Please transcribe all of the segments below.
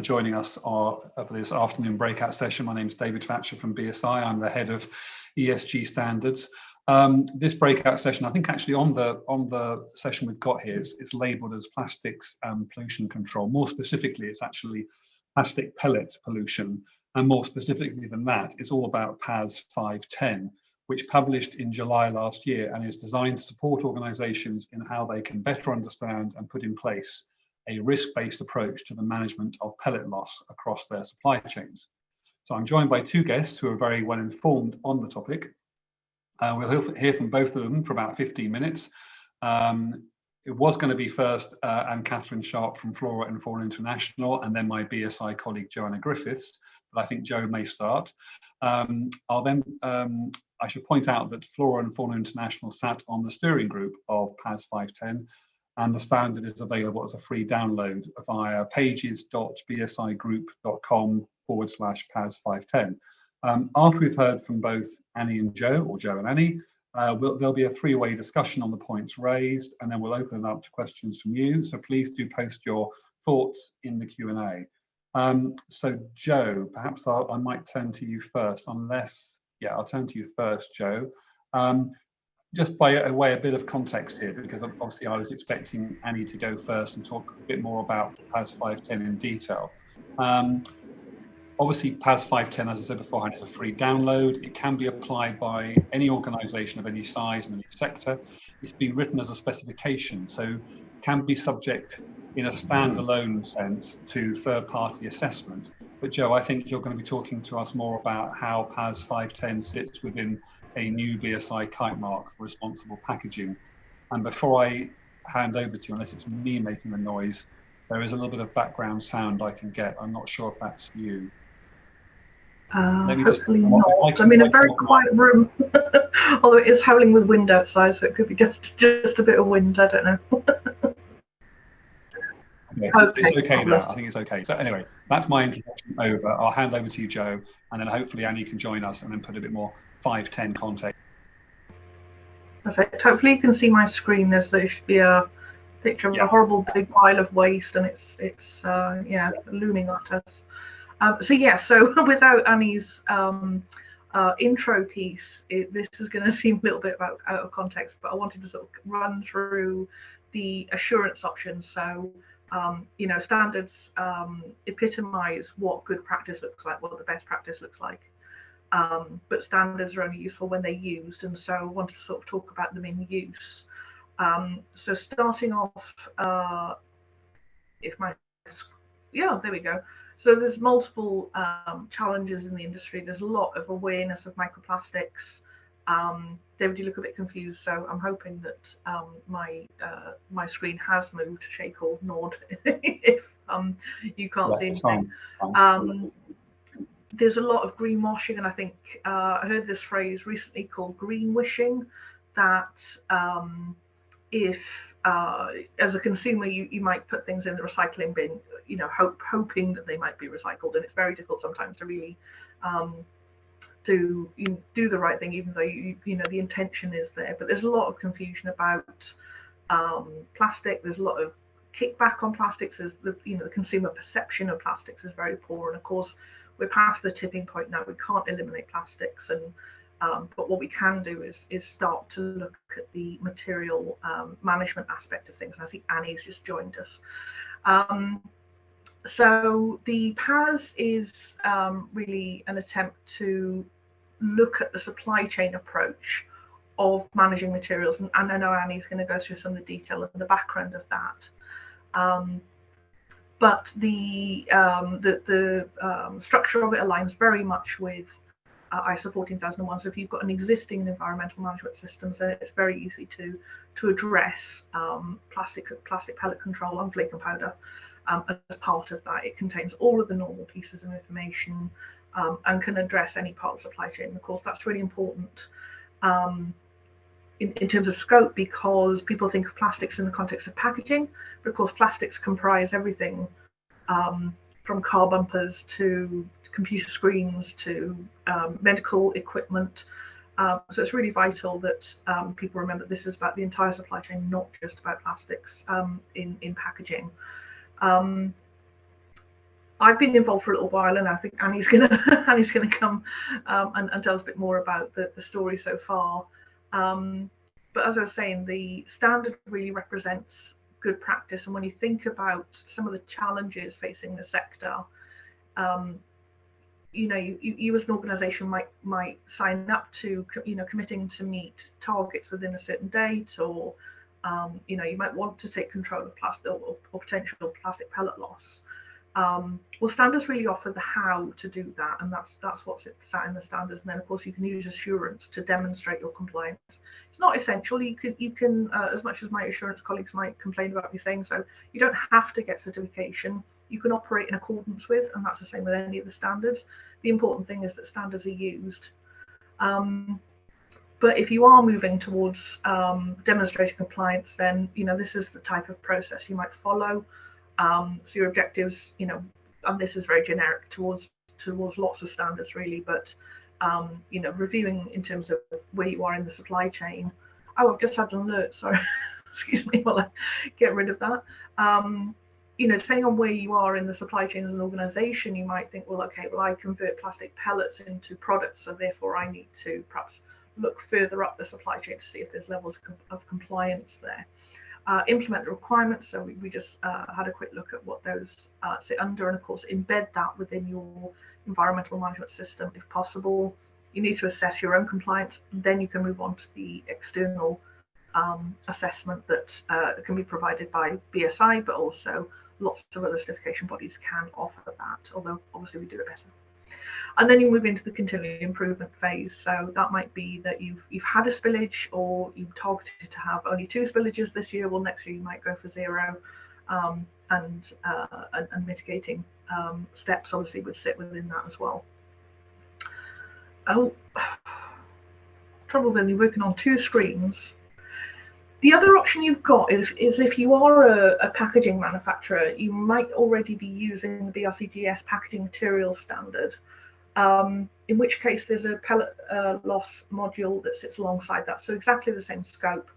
Joining us for this afternoon breakout session. My name is David Thatcher from BSI. I'm the head of ESG standards. This breakout session, I think actually on the session we've got here, it's labelled as plastics and pollution control. More specifically, it's actually plastic pellet pollution. And more specifically than that, it's all about PAS 510, which published in July last year and is designed to support organisations in how they can better understand and put in place a risk-based approach to the management of pellet loss across their supply chains. So I'm joined by two guests who are very well informed on the topic. We'll hear from both of them for about 15 minutes. It was going to be first Anne-Catherine Sharp from Flora and Fauna International, and then my BSI colleague Joanna Griffiths, but I think Joe may start. I should point out that Flora and Fauna International sat on the steering group of PAS 510, and the standard is available as a free download via pages.bsigroup.com/PAS 510. After we've heard from both Annie and Joe, or Joe and Annie, there'll be a three-way discussion on the points raised, and then we'll open it up to questions from you. So please do post your thoughts in the Q&A. So Joe, perhaps I might turn to you first, I'll turn to you first, Joe. Just by a bit of context here, because obviously I was expecting Annie to go first and talk a bit more about PAS 510 in detail. Obviously, PAS 510, as I said beforehand, is a free download. It can be applied by any organisation of any size in any sector. It's been written as a specification, so can be subject in a standalone sense to third-party assessment. But Joe, I think you're going to be talking to us more about how PAS 510 sits within a new BSI kite mark for responsible packaging. And before I hand over to you, unless it's me making the noise, there is a little bit of background sound I can get. I'm not sure if that's you. Hopefully not. I'm in a very quiet room, although it is howling with wind outside, so it could be just a bit of wind. I don't know. Okay, it's okay now. I think it's okay. So anyway, that's my introduction over. I'll hand over to you, Joe, and then hopefully Annie can join us and then put a bit more 510 context. Perfect. Hopefully you can see my screen. There should be a picture of a horrible big pile of waste, and it's looming at us. So without Annie's intro piece, this is going to seem a little bit out of context, but I wanted to sort of run through the assurance options. So standards epitomize what good practice looks like, what the best practice looks like. But standards are only useful when they're used, and so I wanted to sort of talk about them in use. So starting off, there we go. So there's multiple challenges in the industry. There's a lot of awareness of microplastics. David, you look a bit confused, so I'm hoping that my screen has moved. Shake or nod if you can't see anything. There's a lot of greenwashing, and I think I heard this phrase recently called greenwishing, that if as a consumer you might put things in the recycling bin, hoping that they might be recycled, and it's very difficult sometimes to really do the right thing, even though the intention is there. But there's a lot of confusion about plastic. There's a lot of kickback on plastics. There's the consumer perception of plastics is very poor, and of course we're past the tipping point now. We can't eliminate plastics, and but what we can do is start to look at the material management aspect of things. And I see Annie's just joined us. So the PAS is really an attempt to look at the supply chain approach of managing materials, and I know Annie's going to go through some of the detail and the background of that. But the structure of it aligns very much with ISO 14001. So if you've got an existing environmental management systems, then it's very easy to address plastic pellet control on flake and powder. As part of that, it contains all of the normal pieces of information and can address any part of the supply chain. And of course, that's really important in terms of scope, because people think of plastics in the context of packaging, but of course plastics comprise everything from car bumpers to computer screens to medical equipment. So it's really vital that people remember this is about the entire supply chain, not just about plastics in packaging. I've been involved for a little while, and I think Annie's gonna come and tell us a bit more about the story so far. But as I was saying, the standard really represents good practice, and when you think about some of the challenges facing the sector, you know, you as an organisation might sign up to, you know, committing to meet targets within a certain date, or you know, you might want to take control of plastic or potential plastic pellet loss. Well, standards really offer the how to do that, and that's what's sat in the standards. And then, of course, you can use assurance to demonstrate your compliance. It's not essential. You can as much as my assurance colleagues might complain about me saying so, you don't have to get certification. You can operate in accordance with, and that's the same with any of the standards. The important thing is that standards are used. But if you are moving towards demonstrating compliance, then, you know, this is the type of process you might follow. So your objectives, you know, and this is very generic towards lots of standards really, but you know, reviewing in terms of where you are in the supply chain. Oh, I've just had an alert, sorry. Excuse me while I get rid of that. You know, depending on where you are in the supply chain as an organization, you might think, well, okay, well, I convert plastic pellets into products, so therefore I need to perhaps look further up the supply chain to see if there's levels of compliance there. Implement the requirements, so we just had a quick look at what those sit under, and of course embed that within your environmental management system if possible. You need to assess your own compliance, and then you can move on to the external assessment that can be provided by BSI, but also lots of other certification bodies can offer that, although obviously we do it better. And then you move into the continuing improvement phase. So that might be that you've had a spillage, or you've targeted to have only 2 spillages this year. Well, next year you might go for 0, and mitigating steps obviously would sit within that as well. Oh, trouble when you're working on 2 screens. The other option you've got is if you are a packaging manufacturer, you might already be using the BRCGS packaging materials standard, in which case there's a pellet loss module that sits alongside that. So exactly the same scope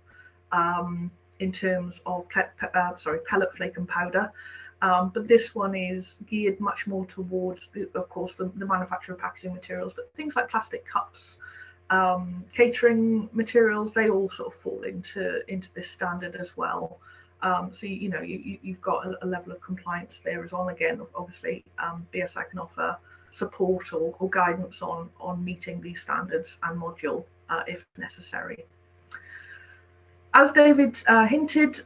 in terms of pellet flake and powder, but this one is geared much more towards, of course, the manufacture of packaging materials, but things like plastic cups, catering materials, they all sort of fall into this standard as well. So you know, you've got a level of compliance there as well. Again, obviously, BSI can offer support or guidance on meeting these standards and module if necessary. As David hinted,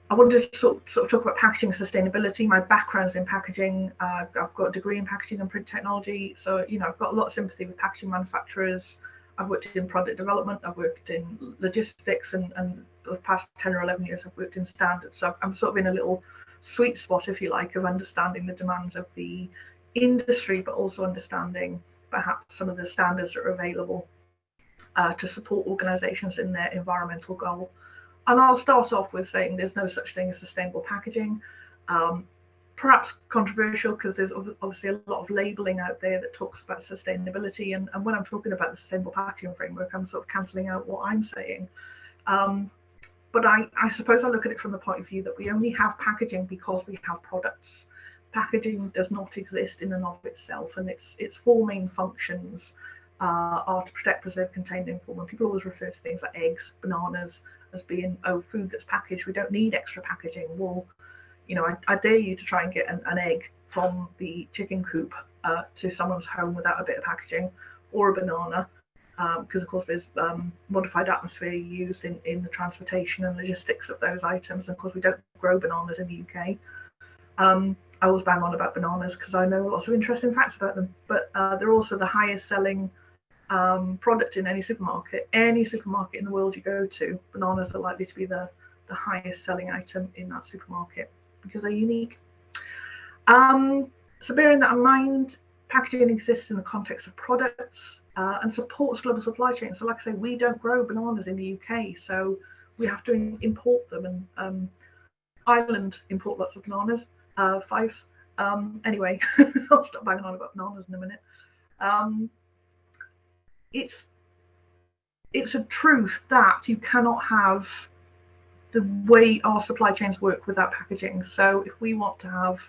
I wanted to sort of talk about packaging sustainability. My background's in packaging. I've got a degree in packaging and print technology, so you know, I've got a lot of sympathy with packaging manufacturers. I've worked in product development, I've worked in logistics, and the past 10 or 11 years I've worked in standards. So I'm sort of in a little sweet spot, if you like, of understanding the demands of the industry, but also understanding perhaps some of the standards that are available to support organisations in their environmental goal. And I'll start off with saying there's no such thing as sustainable packaging. Perhaps controversial, because there's obviously a lot of labelling out there that talks about sustainability. And when I'm talking about the sustainable packaging framework, I'm sort of cancelling out what I'm saying. But I suppose I look at it from the point of view that we only have packaging because we have products. Packaging does not exist in and of itself, and its 4 main functions are to protect, preserve, contain, and inform. And people always refer to things like eggs, bananas as being, oh, food that's packaged, we don't need extra packaging. Well, you know, I dare you to try and get an egg from the chicken coop to someone's home without a bit of packaging, or a banana, because of course there's modified atmosphere used in the transportation and logistics of those items. And of course we don't grow bananas in the UK. I always bang on about bananas because I know lots of interesting facts about them, but they're also the highest selling product in any supermarket. Any supermarket in the world you go to, bananas are likely to be the highest selling item in that supermarket because they're unique. So bearing that in mind, packaging exists in the context of products and supports global supply chains. So like I say, we don't grow bananas in the UK, so we have to import them, and Ireland import lots of bananas, fives. Anyway, I'll stop banging on about bananas in a minute. It's a truth that you cannot have the way our supply chains work without packaging. So if we want to have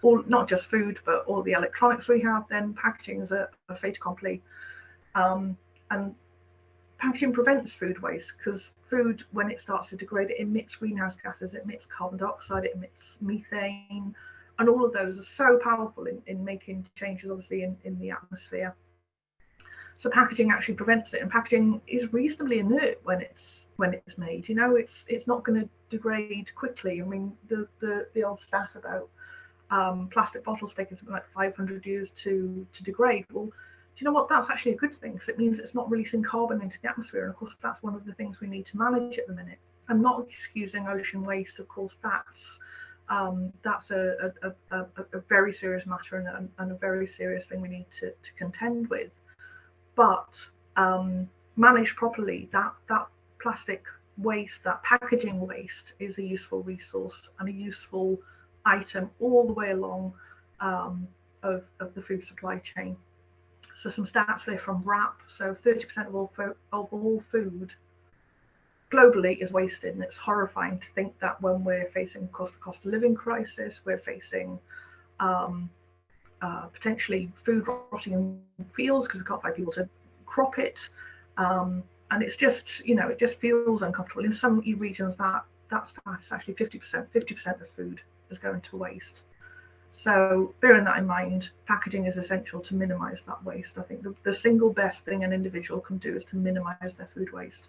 all, not just food, but all the electronics we have, then packaging is a fait accompli. And packaging prevents food waste, because food, when it starts to degrade, it emits greenhouse gases, it emits carbon dioxide, it emits methane, and all of those are so powerful in making changes, obviously, in the atmosphere. So packaging actually prevents it, and packaging is reasonably inert when it's made. You know, it's not going to degrade quickly. I mean, the old stat about plastic bottles taking something like 500 years to degrade. Well, do you know what? That's actually a good thing, because it means it's not releasing carbon into the atmosphere. And of course, that's one of the things we need to manage at the minute. I'm not excusing ocean waste. Of course, that's a very serious matter and a very serious thing we need to contend with. But managed properly, that plastic waste, that packaging waste, is a useful resource and a useful item all the way along of the food supply chain. So some stats there from WRAP. So 30% of all food globally is wasted, and it's horrifying to think that when we're facing cost of living crisis, we're facing potentially food rotting in fields because we can't find people to crop it, and it's just, you know, it just feels uncomfortable. In some regions, that's actually 50% of food is going to waste. So bearing that in mind, packaging is essential to minimise that waste. I think the single best thing an individual can do is to minimise their food waste.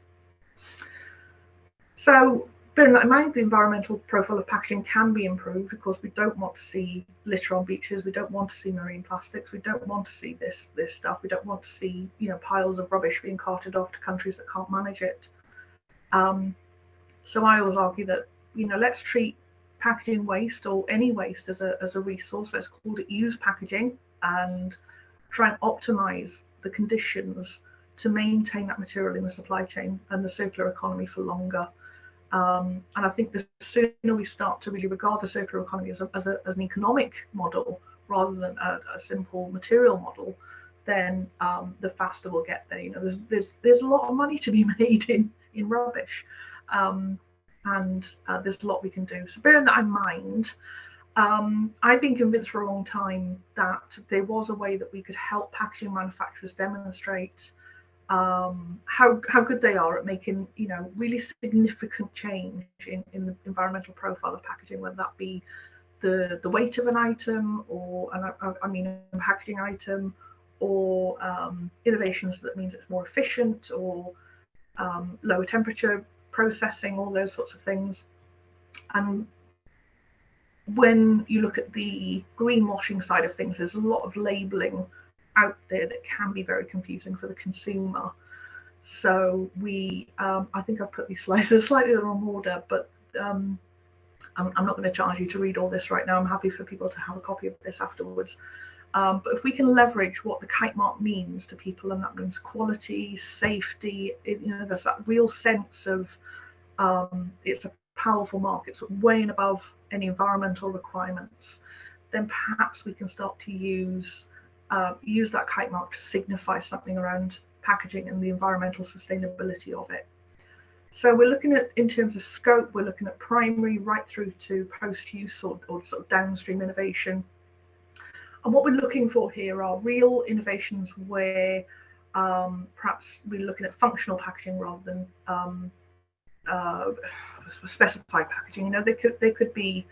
So bearing that in mind, the environmental profile of packaging can be improved. Of course, we don't want to see litter on beaches. We don't want to see marine plastics. We don't want to see this stuff. We don't want to see, you know, piles of rubbish being carted off to countries that can't manage it. So I always argue that, you know, let's treat packaging waste, or any waste, as a resource. Let's call it use packaging, and try and optimize the conditions to maintain that material in the supply chain and the circular economy for longer. And I think the sooner we start to really regard the circular economy as an economic model rather than a simple material model, then the faster we'll get there. You know, there's a lot of money to be made in rubbish, and there's a lot we can do. So bearing that in mind, I've been convinced for a long time that there was a way that we could help packaging manufacturers demonstrate how good they are at making, you know, really significant change in the environmental profile of packaging, whether that be the weight of an item, or a packaging item, or innovations that means it's more efficient, or lower temperature processing, all those sorts of things. And when you look at the greenwashing side of things, there's a lot of labeling out there that can be very confusing for the consumer. So I think I've put these slides in slightly the wrong order, but I'm not going to charge you to read all this right now. I'm happy for people to have a copy of this afterwards. But if we can leverage what the kite mark means to people, and that means quality, safety, you know, there's that real sense of it's a powerful mark, it's way and above any environmental requirements, then perhaps we can start to use that kite mark to signify something around packaging and the environmental sustainability of it. So we're looking at, in terms of scope, we're looking at primary right through to post-use or sort of downstream innovation. And what we're looking for here are real innovations where perhaps we're looking at functional packaging rather than specified packaging. You know, they could be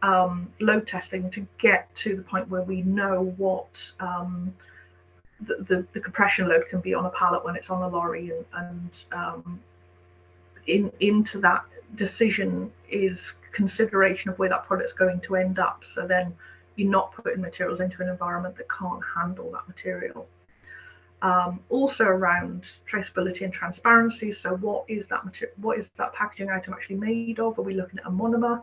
load testing to get to the point where we know what the compression load can be on a pallet when it's on a lorry, and into that decision is consideration of where that product's going to end up. So then you're not putting materials into an environment that can't handle that material. Also around traceability and transparency. So what is that packaging item actually made of? Are we looking at a monomer?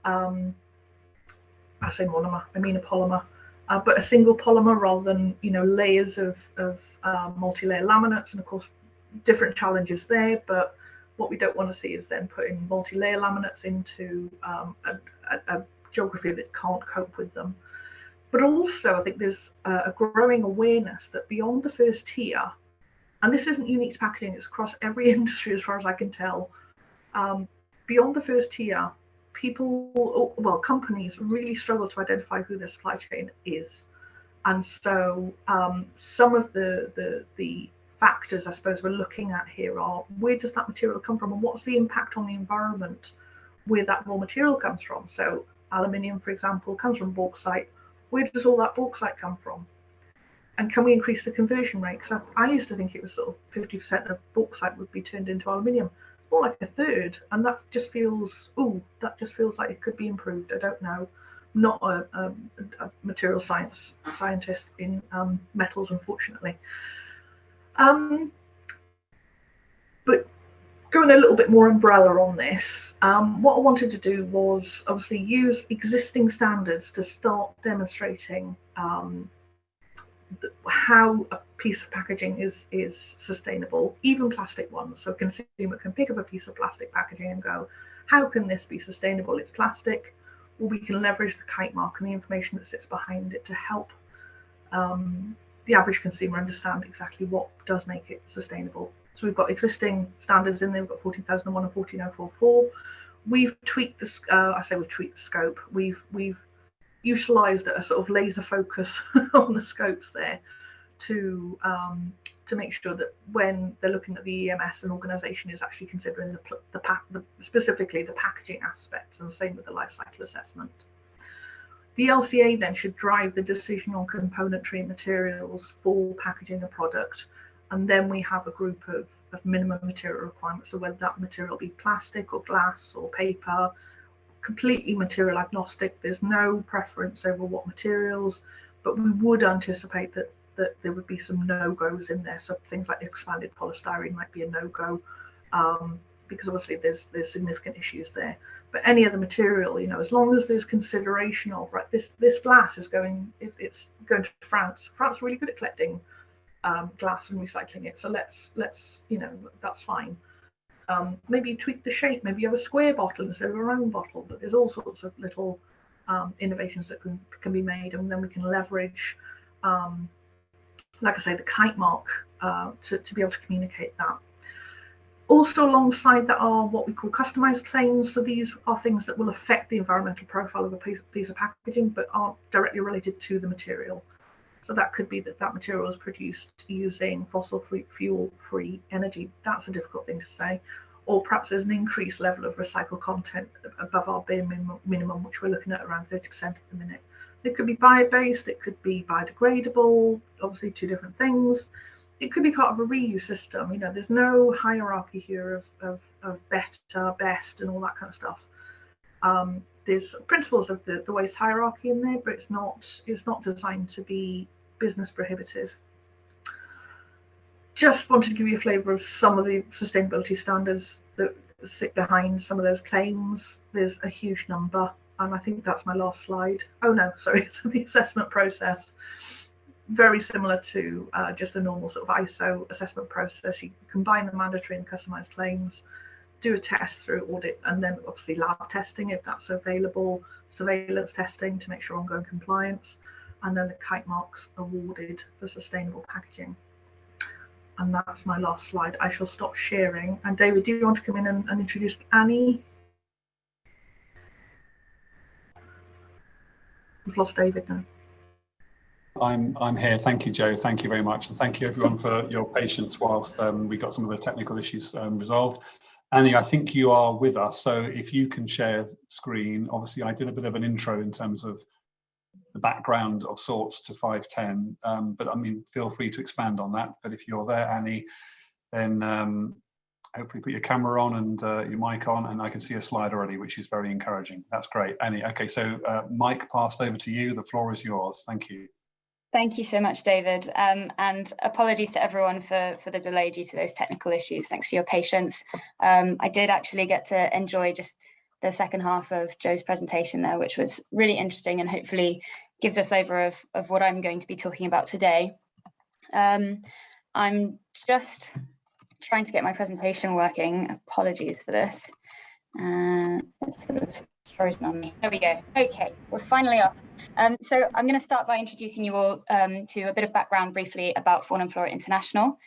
I say monomer, I mean a polymer, but a single polymer rather than, you know, layers of multi-layer laminates. And of course, different challenges there. But what we don't want to see is then putting multi-layer laminates into a geography that can't cope with them. But also, I think there's a growing awareness that beyond the first tier, and this isn't unique to packaging, it's across every industry as far as I can tell, beyond the first tier, companies really struggle to identify who their supply chain is. And so some of the factors, I suppose, we're looking at here are, where does that material come from, and what's the impact on the environment where that raw material comes from? So aluminium, for example, comes from bauxite. Where does all that bauxite come from? And can we increase the conversion rate? Because I used to think it was sort of 50% of bauxite would be turned into aluminium. It's more like a third, and that just feels like it could be improved. I don't know. I'm not a material scientist in metals, unfortunately. But going a little bit more umbrella on this, what I wanted to do was obviously use existing standards to start demonstrating how a piece of packaging is sustainable, even plastic ones. So a consumer can pick up a piece of plastic packaging and go, how can this be sustainable? It's plastic. Well, we can leverage the kite mark and the information that sits behind it to help the average consumer understand exactly what does make it sustainable. So we've got existing standards in there. We've got 14001 and 14044. We've tweaked the scope. We've utilised a sort of laser focus on the scopes there to make sure that when they're looking at the EMS, an organisation is actually considering specifically the packaging aspects, and the same with the life cycle assessment. The LCA then should drive the decision on componentry and materials for packaging a product, and then we have a group of minimum material requirements, so whether that material be plastic or glass or paper, completely material agnostic. There's no preference over what materials, but we would anticipate that there would be some no-goes in there. So things like expanded polystyrene might be a no-go, because obviously there's significant issues there. But any other material, as long as there's consideration of, right, this glass is it's going to France. France is really good at collecting glass and recycling it. So let's that's fine. Maybe tweak the shape. Maybe you have a square bottle instead of a round bottle. But there's all sorts of little innovations that can be made, and then we can leverage, like I say, the kite mark to be able to communicate that. Also, alongside that are what we call customized claims. So these are things that will affect the environmental profile of a piece of packaging, but aren't directly related to the material. So that could be that material is produced using fossil-free, fuel-free energy. That's a difficult thing to say. Or perhaps there's an increased level of recycled content above our bare minimum, which we're looking at around 30% at the minute. It could be bio-based, it could be biodegradable, obviously two different things. It could be part of a reuse system. There's no hierarchy here of better, best, and all that kind of stuff. There's principles of the waste hierarchy in there, but it's not designed to be business prohibitive. Just wanted to give you a flavour of some of the sustainability standards that sit behind some of those claims. There's a huge number, and I think that's my last slide. Oh no, sorry, it's the assessment process. Very similar to just a normal sort of ISO assessment process. You combine the mandatory and customised claims, do a test through audit, and then obviously lab testing if that's available, surveillance testing to make sure ongoing compliance, and then the kite marks awarded for sustainable packaging. And that's my last slide. I shall stop sharing. And David, do you want to come in and introduce Annie? We've lost David now. I'm here. Thank you, Joe. Thank you very much, and thank you everyone for your patience whilst we got some of the technical issues resolved. Annie, I think you are with us, so if you can share screen. Obviously, I did a bit of an intro in terms of the background of sorts to 510, but I mean, feel free to expand on that. But if you're there, Annie, then hopefully put your camera on and your mic on, and I can see a slide already, which is very encouraging. That's great, Annie. Okay, so mic passed over to you. The floor is yours. Thank you. Thank you so much, David, and apologies to everyone for the delay due to those technical issues. Thanks for your patience. I did actually get to enjoy just the second half of Joe's presentation there, which was really interesting and hopefully gives a flavour of what I'm going to be talking about today. I'm just trying to get my presentation working. Apologies for this. It's sort of frozen on me. There we go. Okay, we're finally off. So I'm going to start by introducing you all to a bit of background briefly about Fauna and Flora International.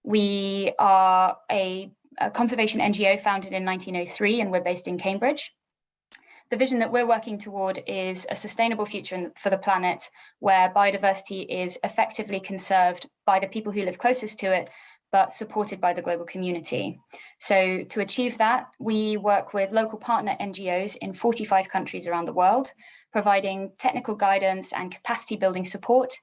We are a a conservation NGO founded in 1903, and we're based in Cambridge. The vision that we're working toward is a sustainable future for the planet where biodiversity is effectively conserved by the people who live closest to it, but supported by the global community. So to achieve that, we work with local partner NGOs in 45 countries around the world, providing technical guidance and capacity building support,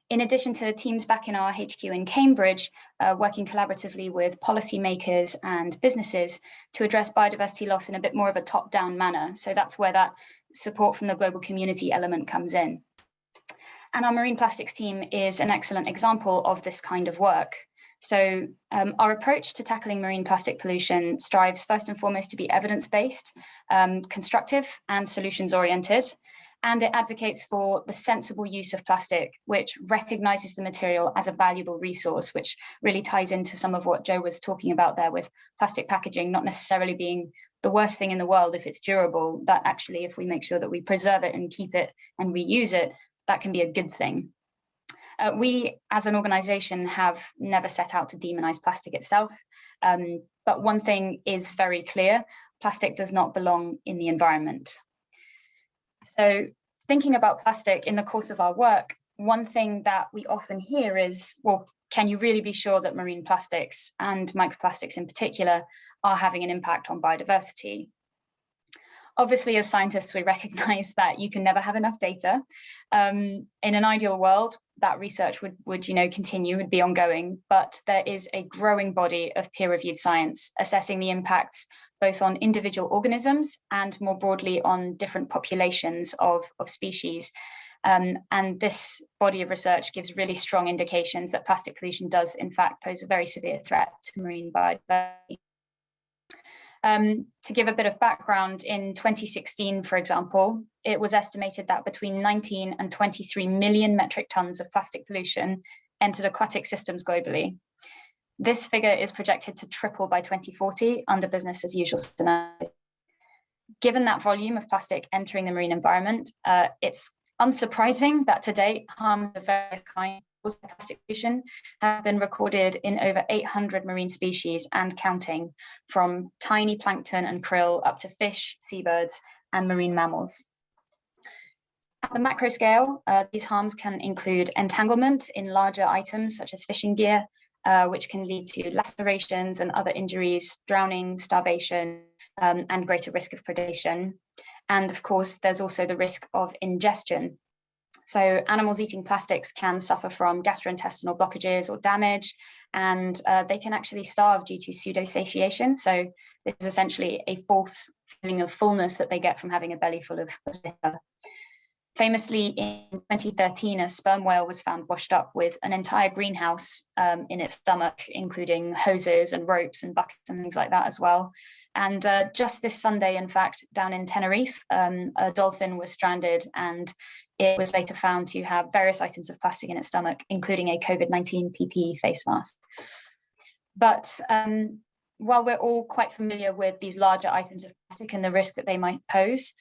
in addition to teams back in our HQ in Cambridge, working collaboratively with policymakers and businesses to address biodiversity loss in a bit more of a top-down manner. So that's where that support from the global community element comes in. And our marine plastics team is an excellent example of this kind of work. So our approach to tackling marine plastic pollution strives first and foremost to be evidence-based, constructive and solutions-oriented. And it advocates for the sensible use of plastic, which recognizes the material as a valuable resource, which really ties into some of what Joe was talking about there with plastic packaging not necessarily being the worst thing in the world if it's durable, that actually if we make sure that we preserve it and keep it and reuse it, that can be a good thing. We, as an organization, have never set out to demonize plastic itself, but one thing is very clear, plastic does not belong in the environment. So thinking about plastic in the course of our work, one thing that we often hear is, well, can you really be sure that marine plastics and microplastics in particular are having an impact on biodiversity? Obviously, as scientists, we recognize that you can never have enough data. In an ideal world, that research would continue, would be ongoing, but there is a growing body of peer-reviewed science assessing the impacts both on individual organisms and more broadly on different populations of species. And this body of research gives really strong indications that plastic pollution does in fact pose a very severe threat to marine biodiversity. To give a bit of background, in 2016, for example, it was estimated that between 19 and 23 million metric tons of plastic pollution entered aquatic systems globally. This figure is projected to triple by 2040 under business as usual scenarios. Given that volume of plastic entering the marine environment, it's unsurprising that to date, harms of various kinds of plastic pollution have been recorded in over 800 marine species and counting, from tiny plankton and krill up to fish, seabirds, and marine mammals. At the macro scale, these harms can include entanglement in larger items such as fishing gear, which can lead to lacerations and other injuries, drowning, starvation, and greater risk of predation. And of course, there's also the risk of ingestion. So animals eating plastics can suffer from gastrointestinal blockages or damage, and they can actually starve due to pseudo-satiation. So this is essentially a false feeling of fullness that they get from having a belly full of litter. Famously, in 2013, a sperm whale was found washed up with an entire greenhouse in its stomach, including hoses and ropes and buckets and things like that as well. And just this Sunday, in fact, down in Tenerife, a dolphin was stranded and it was later found to have various items of plastic in its stomach, including a COVID-19 PPE face mask. But while we're all quite familiar with these larger items of plastic and the risk that they might pose,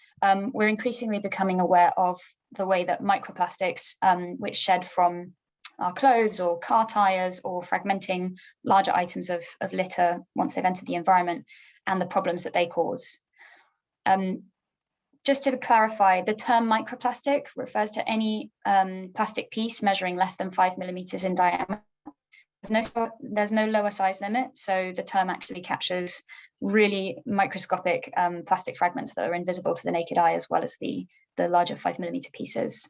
we're increasingly becoming aware of the way that microplastics, which shed from our clothes or car tires or fragmenting larger items of litter once they've entered the environment, and the problems that they cause. Just to clarify, the term microplastic refers to any plastic piece measuring less than 5 millimeters in diameter. There's no lower size limit, so the term actually captures really microscopic plastic fragments that are invisible to the naked eye, as well as the larger 5 millimeter pieces.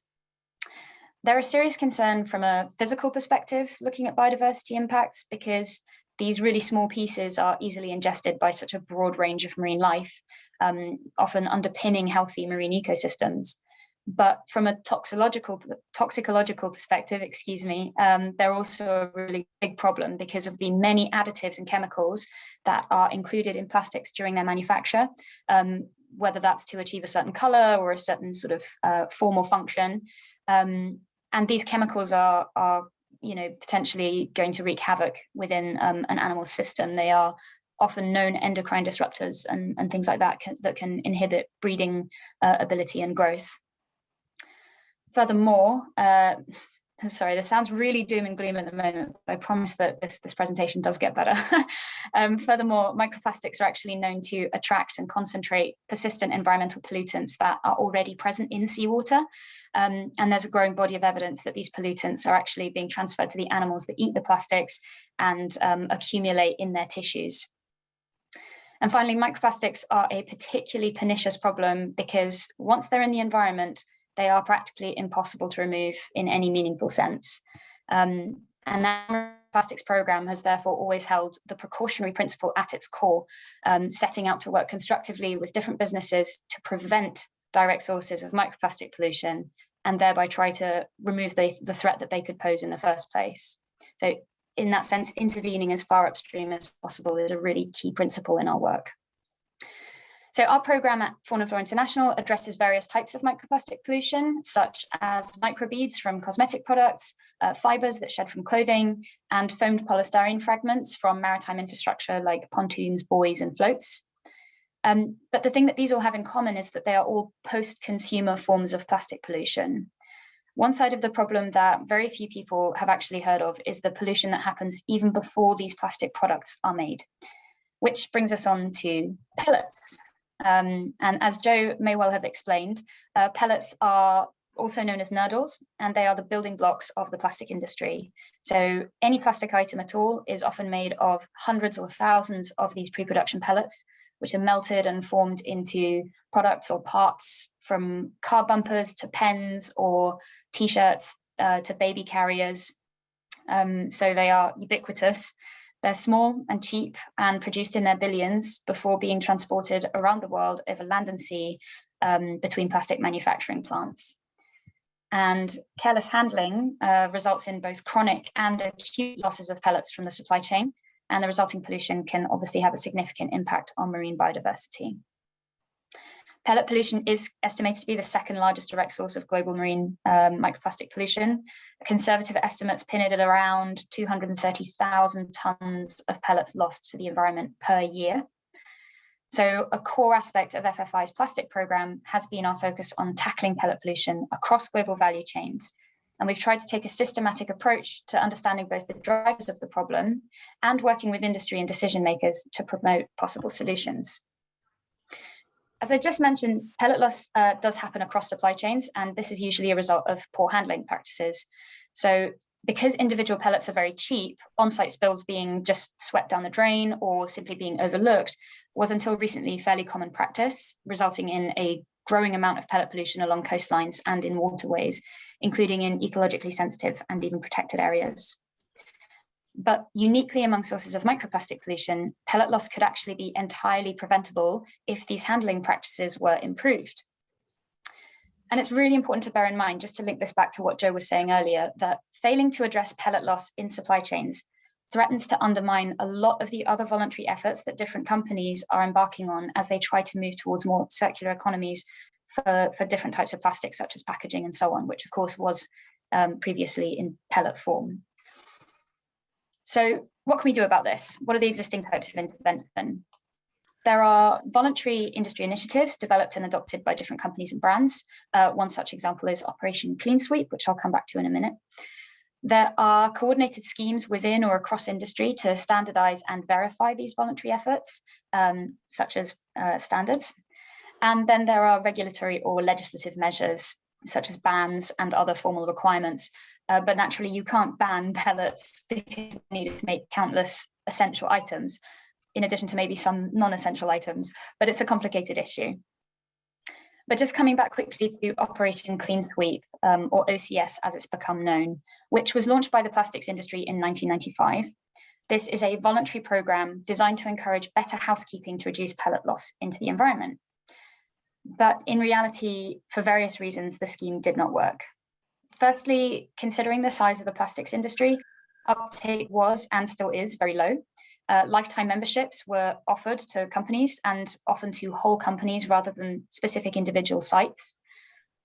They're a serious concern from a physical perspective, looking at biodiversity impacts, because these really small pieces are easily ingested by such a broad range of marine life, often underpinning healthy marine ecosystems. But from a toxicological perspective, they're also a really big problem because of the many additives and chemicals that are included in plastics during their manufacture, whether that's to achieve a certain color or a certain sort of form or function. And these chemicals are potentially going to wreak havoc within an animal's system. They are often known endocrine disruptors and things like that that can inhibit breeding ability and growth. Furthermore, sorry, this sounds really doom and gloom at the moment, but I promise that this presentation does get better. Furthermore, microplastics are actually known to attract and concentrate persistent environmental pollutants that are already present in seawater. And there's a growing body of evidence that these pollutants are actually being transferred to the animals that eat the plastics and accumulate in their tissues. And finally, microplastics are a particularly pernicious problem because once they're in the environment, they are practically impossible to remove in any meaningful sense. And the Plastics Programme has therefore always held the precautionary principle at its core, setting out to work constructively with different businesses to prevent direct sources of microplastic pollution and thereby try to remove the threat that they could pose in the first place. So in that sense, intervening as far upstream as possible is a really key principle in our work. So our programme at Fauna Flora International addresses various types of microplastic pollution, such as microbeads from cosmetic products, fibres that shed from clothing, and foamed polystyrene fragments from maritime infrastructure like pontoons, buoys, and floats. But the thing that these all have in common is that they are all post-consumer forms of plastic pollution. One side of the problem that very few people have actually heard of is the pollution that happens even before these plastic products are made, which brings us on to pellets. And as Joe may well have explained, pellets are also known as nurdles, and they are the building blocks of the plastic industry. So any plastic item at all is often made of hundreds or thousands of these pre-production pellets, which are melted and formed into products or parts, from car bumpers to pens or t-shirts to baby carriers. So they are ubiquitous. They're small and cheap and produced in their billions before being transported around the world over land and sea between plastic manufacturing plants. And careless handling results in both chronic and acute losses of pellets from the supply chain, and the resulting pollution can obviously have a significant impact on marine biodiversity. Pellet pollution is estimated to be the second largest direct source of global marine microplastic pollution. Conservative estimates pin it at around 230,000 tons of pellets lost to the environment per year. So a core aspect of FFI's plastic programme has been our focus on tackling pellet pollution across global value chains. And we've tried to take a systematic approach to understanding both the drivers of the problem and working with industry and decision makers to promote possible solutions. As I just mentioned, pellet loss does happen across supply chains, and this is usually a result of poor handling practices. So because individual pellets are very cheap, on-site spills being just swept down the drain or simply being overlooked was until recently fairly common practice, resulting in a growing amount of pellet pollution along coastlines and in waterways, including in ecologically sensitive and even protected areas. But uniquely among sources of microplastic pollution, pellet loss could actually be entirely preventable if these handling practices were improved. And it's really important to bear in mind, just to link this back to what Joe was saying earlier, that failing to address pellet loss in supply chains threatens to undermine a lot of the other voluntary efforts that different companies are embarking on as they try to move towards more circular economies for different types of plastics, such as packaging and so on, which of course was previously in pellet form. So what can we do about this? What are the existing types of intervention? There are voluntary industry initiatives developed and adopted by different companies and brands. One such example is Operation Clean Sweep, which I'll come back to in a minute. There are coordinated schemes within or across industry to standardize and verify these voluntary efforts, such as standards. And then there are regulatory or legislative measures, such as bans and other formal requirements. But naturally, you can't ban pellets because they needed to make countless essential items, in addition to maybe some non-essential items, but it's a complicated issue. But just coming back quickly to Operation Clean Sweep, or OCS as it's become known, which was launched by the plastics industry in 1995. This is a voluntary programme designed to encourage better housekeeping to reduce pellet loss into the environment. But in reality, for various reasons, the scheme did not work. Firstly, considering the size of the plastics industry, uptake was and still is very low. Lifetime memberships were offered to companies, and often to whole companies rather than specific individual sites.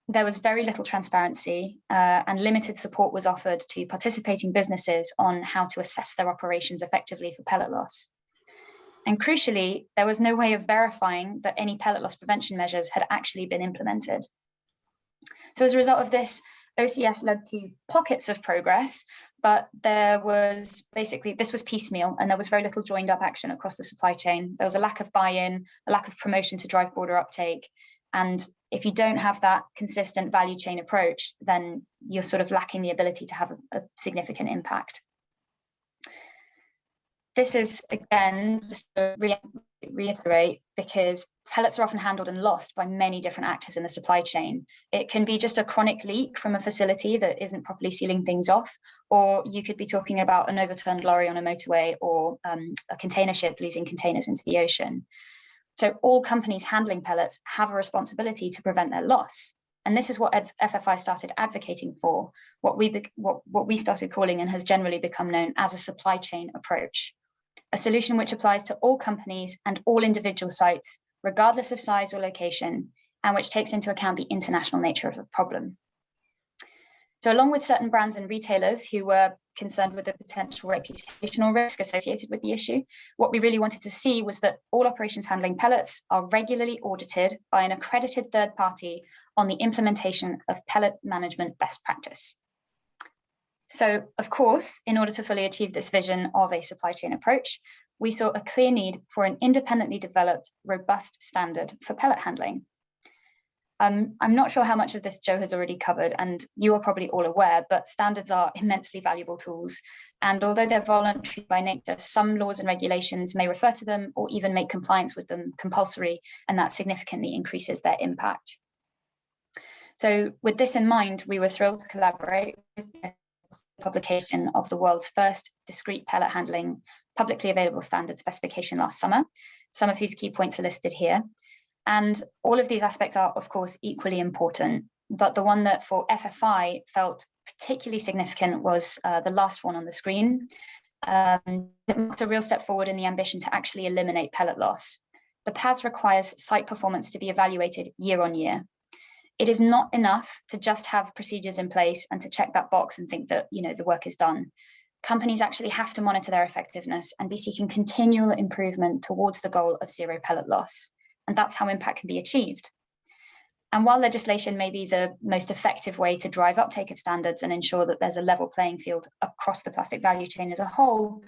There was very little transparency, and limited support was offered to participating businesses on how to assess their operations effectively for pellet loss. And crucially, there was no way of verifying that any pellet loss prevention measures had actually been implemented. So as a result of this, OCS led to pockets of progress, but there was basically, this was piecemeal, and there was very little joined up action across the supply chain. There was a lack of buy-in, a lack of promotion to drive broader uptake. And if you don't have that consistent value chain approach, then you're sort of lacking the ability to have a significant impact. This is, again, to reiterate, because pellets are often handled and lost by many different actors in the supply chain. It can be just a chronic leak from a facility that isn't properly sealing things off, or you could be talking about an overturned lorry on a motorway, or a container ship losing containers into the ocean. So all companies handling pellets have a responsibility to prevent their loss. And this is what FFI started advocating for, what we started calling and has generally become known as a supply chain approach. A solution which applies to all companies and all individual sites, regardless of size or location, and which takes into account the international nature of the problem. So along with certain brands and retailers who were concerned with the potential reputational risk associated with the issue, what we really wanted to see was that all operations handling pellets are regularly audited by an accredited third party on the implementation of pellet management best practice. So, of course, in order to fully achieve this vision of a supply chain approach, we saw a clear need for an independently developed, robust standard for pellet handling. I'm not sure how much of this Joe has already covered, and you are probably all aware, but standards are immensely valuable tools. And although they're voluntary by nature, some laws and regulations may refer to them or even make compliance with them compulsory, and that significantly increases their impact. So with this in mind, we were thrilled to collaborate with the publication of the world's first discrete pellet handling publicly available standard specification last summer, some of whose key points are listed here. And all of these aspects are, of course, equally important, but the one that for FFI felt particularly significant was the last one on the screen. It marked a real step forward in the ambition to actually eliminate pellet loss. The PAS requires site performance to be evaluated year on year. It is not enough to just have procedures in place and to check that box and think that, the work is done. Companies actually have to monitor their effectiveness and be seeking continual improvement towards the goal of zero pellet loss. And that's how impact can be achieved. And while legislation may be the most effective way to drive uptake of standards and ensure that there's a level playing field across the plastic value chain as a whole,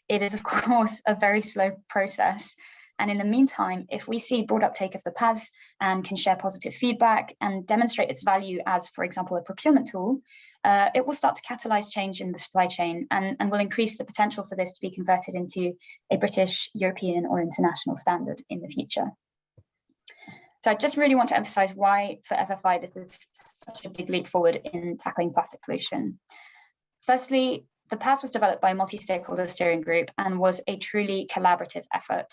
it is, of course, a very slow process. And in the meantime, if we see broad uptake of the PAS and can share positive feedback and demonstrate its value as, for example, a procurement tool, it will start to catalyze change in the supply chain and will increase the potential for this to be converted into a British, European, or international standard in the future. So I just really want to emphasize why, for FFI, this is such a big leap forward in tackling plastic pollution. Firstly, the PAS was developed by a multi-stakeholder steering group and was a truly collaborative effort.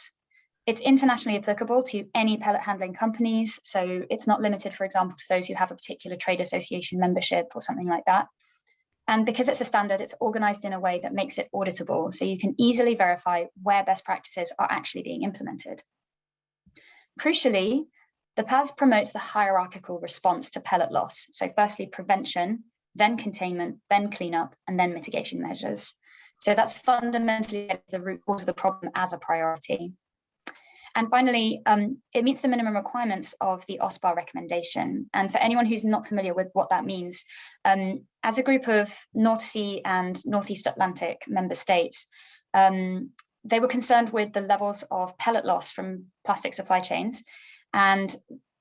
It's internationally applicable to any pellet handling companies, so it's not limited, for example, to those who have a particular trade association membership or something like that. And because it's a standard, it's organized in a way that makes it auditable, so you can easily verify where best practices are actually being implemented. Crucially, the PAS promotes the hierarchical response to pellet loss. So firstly, prevention, then containment, then cleanup, and then mitigation measures. So that's fundamentally the root cause of the problem as a priority. And finally, it meets the minimum requirements of the OSPAR recommendation. And for anyone who's not familiar with what that means, as a group of North Sea and Northeast Atlantic member states, they were concerned with the levels of pellet loss from plastic supply chains. And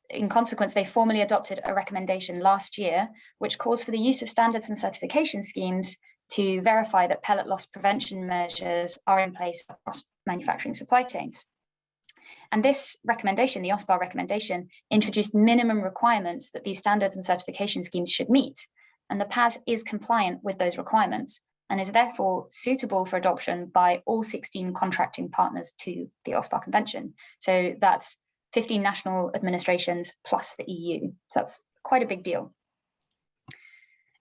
in consequence, they formally adopted a recommendation last year, which calls for the use of standards and certification schemes to verify that pellet loss prevention measures are in place across manufacturing supply chains. And this recommendation, the OSPAR recommendation, introduced minimum requirements that these standards and certification schemes should meet. And the PAS is compliant with those requirements and is therefore suitable for adoption by all 16 contracting partners to the OSPAR Convention. So that's 15 national administrations plus the EU. So that's quite a big deal.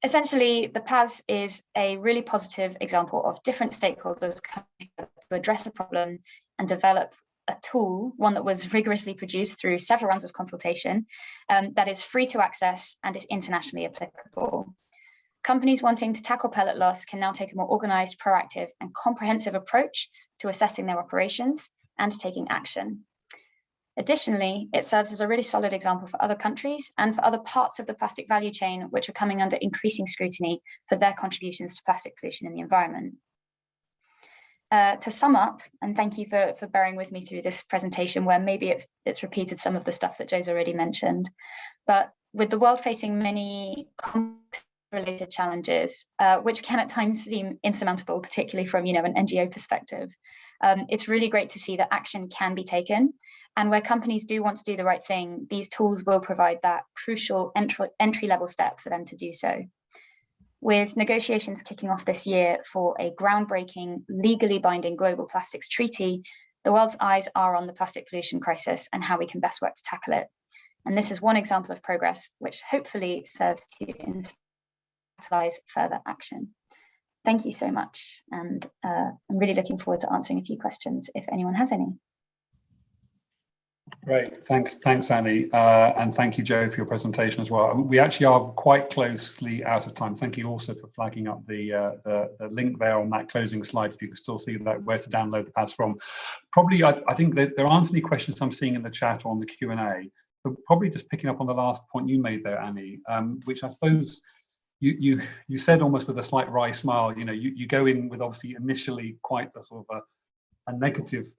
Essentially, the PAS is a really positive example of different stakeholders coming together to address a problem and develop a tool, one that was rigorously produced through several rounds of consultation, that is free to access and is internationally applicable. Companies wanting to tackle pellet loss can now take a more organized, proactive, and comprehensive approach to assessing their operations and taking action. Additionally, it serves as a really solid example for other countries and for other parts of the plastic value chain, which are coming under increasing scrutiny for their contributions to plastic pollution in the environment. To sum up, and thank you for bearing with me through this presentation where maybe it's repeated some of the stuff that Joe's already mentioned, but with the world facing many complex related challenges, which can at times seem insurmountable, particularly from an NGO perspective, it's really great to see that action can be taken. And where companies do want to do the right thing, these tools will provide that crucial entry-level step for them to do so. With negotiations kicking off this year for a groundbreaking, legally binding global plastics treaty, the world's eyes are on the plastic pollution crisis and how we can best work to tackle it. And this is one example of progress, which hopefully serves to catalyze further action. Thank you so much. And I'm really looking forward to answering a few questions if anyone has any. Great, thanks Annie, and thank you, Joe, for your presentation as well. We actually are quite closely out of time. Thank you also for flagging up the link there on that closing slide, if you can still see that, where to download the pass from. Probably, I think that there aren't any questions I'm seeing in the chat or on the Q&A, but probably just picking up on the last point you made there, Annie, which I suppose you said almost with a slight wry smile. You go in with obviously initially quite a sort of a negative,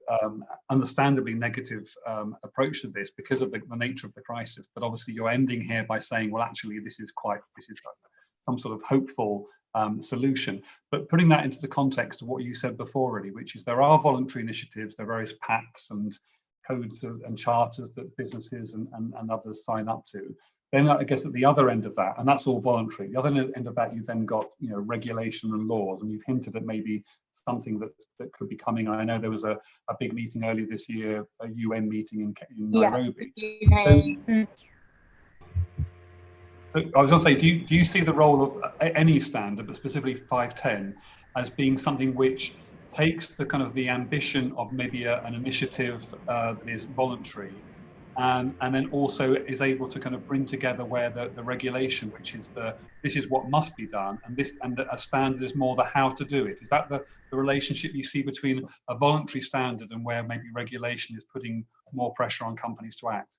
understandably negative approach to this because of the nature of the crisis. But obviously you're ending here by saying, well, actually, this is some sort of hopeful solution. But putting that into the context of what you said before, really, which is there are voluntary initiatives, there are various pacts and codes and charters that businesses and others sign up to. Then I guess at the other end of that, and that's all voluntary, the other end of that, you've then got regulation and laws, and you've hinted at maybe something that could be coming. I know there was a big meeting earlier this year, a UN meeting in Nairobi. So I was going to say, do you see the role of any standard, but specifically 510, as being something which takes the kind of the ambition of maybe an initiative that is voluntary, and then also is able to kind of bring together where the regulation, which is this is what must be done, and a standard is more the how to do it. Is that the relationship you see between a voluntary standard and where maybe regulation is putting more pressure on companies to act?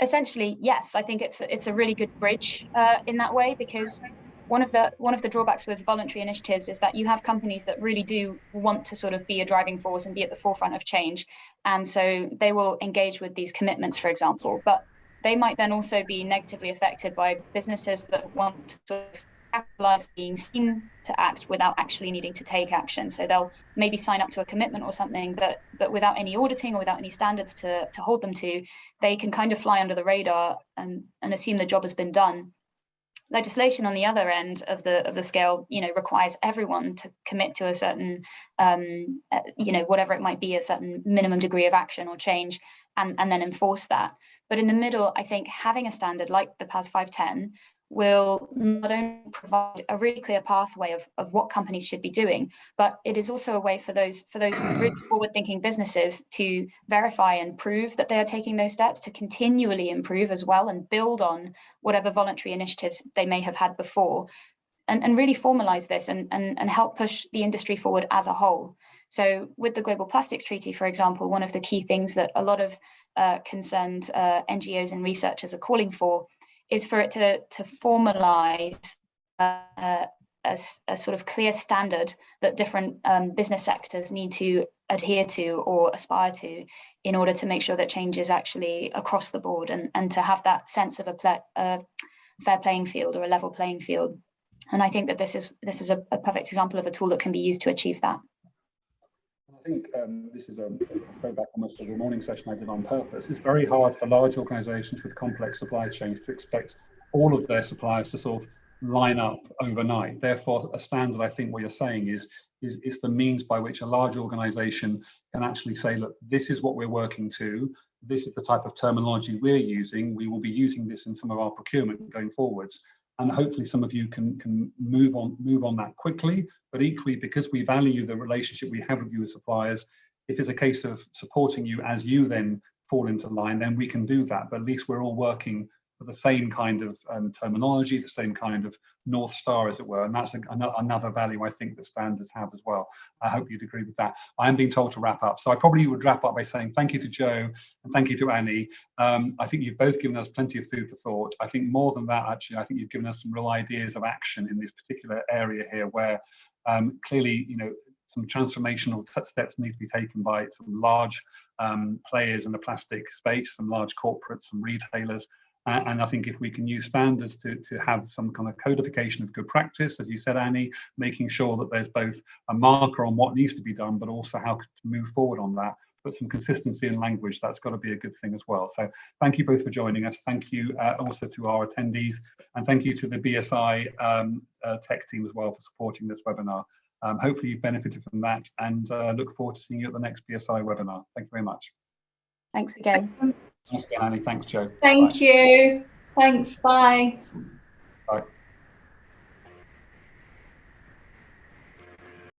Essentially, yes. I think it's a really good bridge in that way, because one of the drawbacks with voluntary initiatives is that you have companies that really do want to sort of be a driving force and be at the forefront of change. And so they will engage with these commitments, for example, but they might then also be negatively affected by businesses that want to sort of capitalize being seen to act without actually needing to take action. So they'll maybe sign up to a commitment or something, but without any auditing or without any standards to hold them to, they can kind of fly under the radar and assume the job has been done. Legislation on the other end of the scale, requires everyone to commit to a certain, whatever it might be, a certain minimum degree of action or change, and then enforce that. But in the middle, I think having a standard like the PAS 510 will not only provide a really clear pathway of what companies should be doing, but it is also a way for those really forward-thinking businesses to verify and prove that they are taking those steps, to continually improve as well and build on whatever voluntary initiatives they may have had before, and really formalize this and help push the industry forward as a whole. So with the Global Plastics Treaty, for example, one of the key things that a lot of concerned NGOs and researchers are calling for is for it to formalize a sort of clear standard that different business sectors need to adhere to or aspire to in order to make sure that change is actually across the board, and to have that sense of a fair playing field or a level playing field. And I think that this is a perfect example of a tool that can be used to achieve that. I think this is a throwback almost to the morning session I did on purpose. It's very hard for large organizations with complex supply chains to expect all of their suppliers to sort of line up overnight. Therefore, a standard, I think what you're saying is the means by which a large organization can actually say, look, this is what we're working to, this is the type of terminology we're using, we will be using this in some of our procurement going forwards. And hopefully some of you can move on that quickly, but equally, because we value the relationship we have with you as suppliers, if it's a case of supporting you as you then fall into line, then we can do that. But at least we're all working the same kind of terminology, the same kind of North Star, as it were. And that's another value I think that standards have as well. I hope you'd agree with that. I am being told to wrap up. So I probably would wrap up by saying thank you to Joe and thank you to Annie. I think you've both given us plenty of food for thought. I think more than that, actually, I think you've given us some real ideas of action in this particular area here, where clearly, some transformational steps need to be taken by some large players in the plastic space, some large corporates, some retailers. And I think if we can use standards to have some kind of codification of good practice, as you said, Annie, making sure that there's both a marker on what needs to be done, but also how to move forward on that, but some consistency in language, that's got to be a good thing as well. So thank you both for joining us. Thank you also to our attendees, and thank you to the BSI tech team as well for supporting this webinar. Hopefully you've benefited from that, and look forward to seeing you at the next BSI webinar. Thank you very much. Thanks again. Thanks again, Annie. Thanks, Joe. Thank you. Thanks. Bye. Bye.